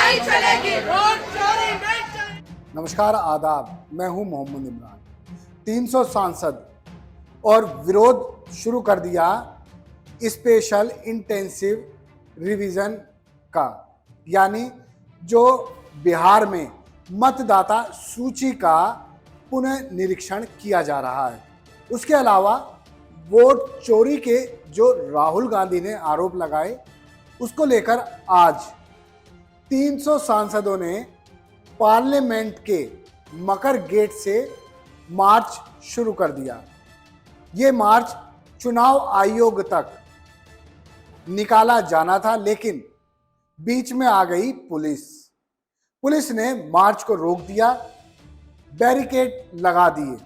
नहीं चलेगी, वोट चोरी नहीं चलेगी। नमस्कार, आदाब। मैं हूं मोहम्मद इमरान। 300 सांसद और विरोध शुरू कर दिया स्पेशल इंटेंसिव रिवीजन का, यानी जो बिहार में मतदाता सूची का पुनः निरीक्षण किया जा रहा है। उसके अलावा वोट चोरी के जो राहुल गांधी ने आरोप लगाए, उसको लेकर आज 300 सांसदों ने पार्लियामेंट के मकर गेट से मार्च शुरू कर दिया। ये मार्च चुनाव आयोग तक निकाला जाना था, लेकिन बीच में आ गई पुलिस ने मार्च को रोक दिया, बैरिकेड लगा दिए।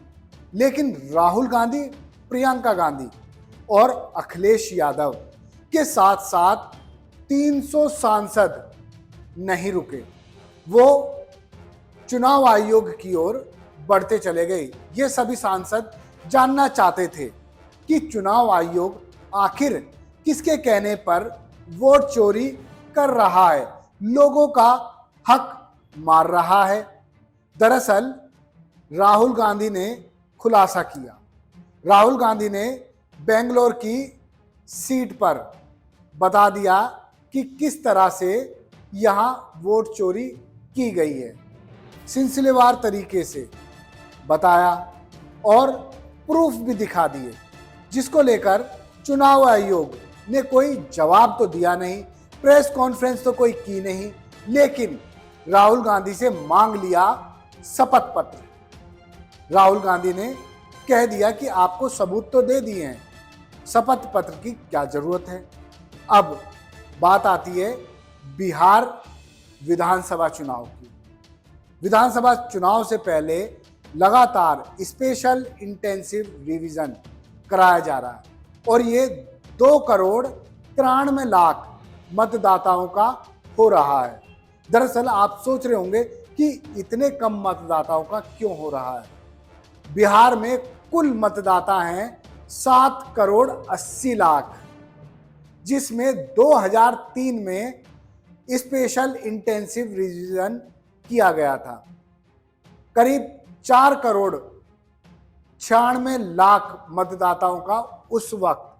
लेकिन राहुल गांधी, प्रियंका गांधी और अखिलेश यादव के साथ साथ 300 सांसद नहीं रुके। वो चुनाव आयोग की ओर बढ़ते चले गए। ये सभी सांसद जानना चाहते थे कि चुनाव आयोग आखिर किसके कहने पर वोट चोरी कर रहा है, लोगों का हक मार रहा है। दरअसल राहुल गांधी ने खुलासा किया। राहुल गांधी ने बेंगलोर की सीट पर बता दिया कि किस तरह से यहां वोट चोरी की गई है। सिलसिलेवार तरीके से बताया और प्रूफ भी दिखा दिए, जिसको लेकर चुनाव आयोग ने कोई जवाब तो दिया नहीं, प्रेस कॉन्फ्रेंस तो कोई की नहीं, लेकिन राहुल गांधी से मांग लिया शपथ पत्र। राहुल गांधी ने कह दिया कि आपको सबूत तो दे दिए हैं, शपथ पत्र की क्या जरूरत है। अब बात आती है बिहार विधानसभा चुनाव की। विधानसभा चुनाव से पहले लगातार स्पेशल इंटेंसिव रिवीजन कराया जा रहा है और ये 2,93,00,000 मतदाताओं का हो रहा है। दरअसल आप सोच रहे होंगे कि इतने कम मतदाताओं का क्यों हो रहा है। बिहार में कुल मतदाता हैं 7,80,00,000, जिसमें 2003 में स्पेशल इंटेंसिव रिवीजन किया गया था। करीब 4,96,00,000 मतदाताओं का उस वक्त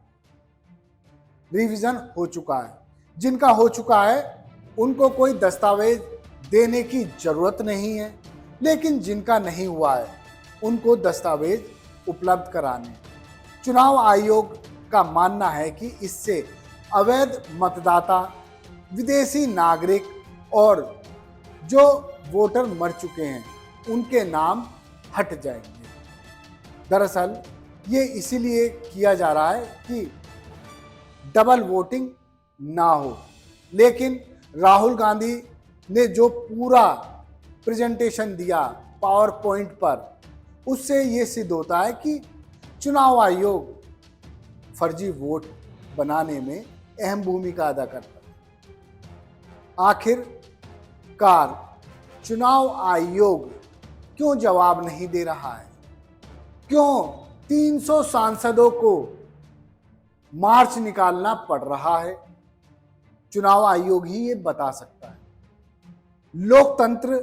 रिवीजन हो चुका है। जिनका हो चुका है उनको कोई दस्तावेज देने की जरूरत नहीं है, लेकिन जिनका नहीं हुआ है उनको दस्तावेज उपलब्ध कराने। चुनाव आयोग का मानना है कि इससे अवैध मतदाता, विदेशी नागरिक और जो वोटर मर चुके हैं उनके नाम हट जाएंगे। दरअसल ये इसीलिए किया जा रहा है कि डबल वोटिंग ना हो। लेकिन राहुल गांधी ने जो पूरा प्रेजेंटेशन दिया पावर पॉइंट पर, उससे ये सिद्ध होता है कि चुनाव आयोग फर्जी वोट बनाने में अहम भूमिका अदा करता है। आखिरकार चुनाव आयोग क्यों जवाब नहीं दे रहा है? क्यों 300 सांसदों को मार्च निकालना पड़ रहा है? चुनाव आयोग ही ये बता सकता है। लोकतंत्र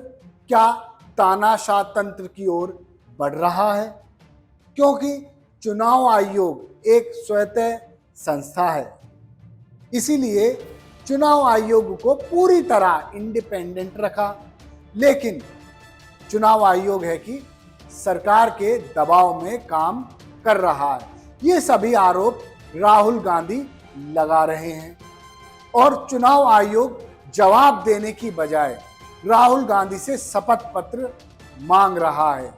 क्या तानाशाह तंत्र की ओर बढ़ रहा है? क्योंकि चुनाव आयोग एक स्वायत्त संस्था है, इसीलिए चुनाव आयोग को पूरी तरह इंडिपेंडेंट रखा। लेकिन चुनाव आयोग है कि सरकार के दबाव में काम कर रहा है। ये सभी आरोप राहुल गांधी लगा रहे हैं और चुनाव आयोग जवाब देने की बजाय राहुल गांधी से शपथ पत्र मांग रहा है।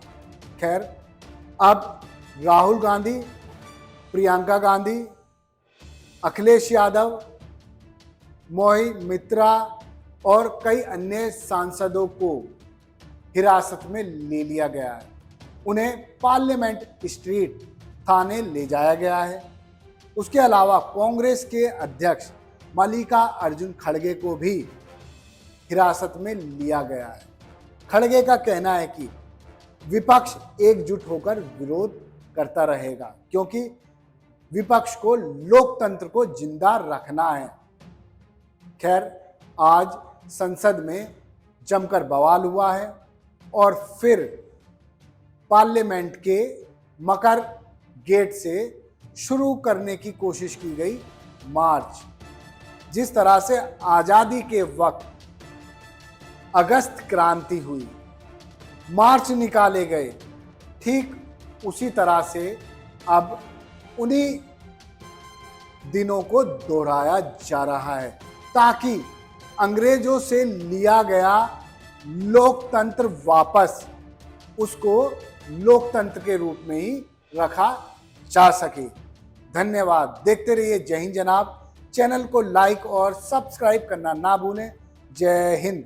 खैर, अब राहुल गांधी, प्रियंका गांधी, अखिलेश यादव, मोही मित्रा और कई अन्य सांसदों को हिरासत में ले लिया गया है। उन्हें पार्लियामेंट स्ट्रीट थाने ले जाया गया है। उसके अलावा कांग्रेस के अध्यक्ष मल्लिकार्जुन खड़गे को भी हिरासत में लिया गया है। खड़गे का कहना है कि विपक्ष एकजुट होकर विरोध करता रहेगा, क्योंकि विपक्ष को लोकतंत्र को जिंदा रखना है। खैर, आज संसद में जमकर बवाल हुआ है और फिर पार्लियामेंट के मकर गेट से शुरू करने की कोशिश की गई मार्च। जिस तरह से आज़ादी के वक्त अगस्त क्रांति हुई, मार्च निकाले गए, ठीक उसी तरह से अब उन्हीं दिनों को दोहराया जा रहा है ताकि अंग्रेजों से लिया गया लोकतंत्र वापस उसको लोकतंत्र के रूप में ही रखा जा सके। धन्यवाद। देखते रहिए जय हिंद जनाब। चैनल को लाइक और सब्सक्राइब करना ना भूलें। जय हिंद।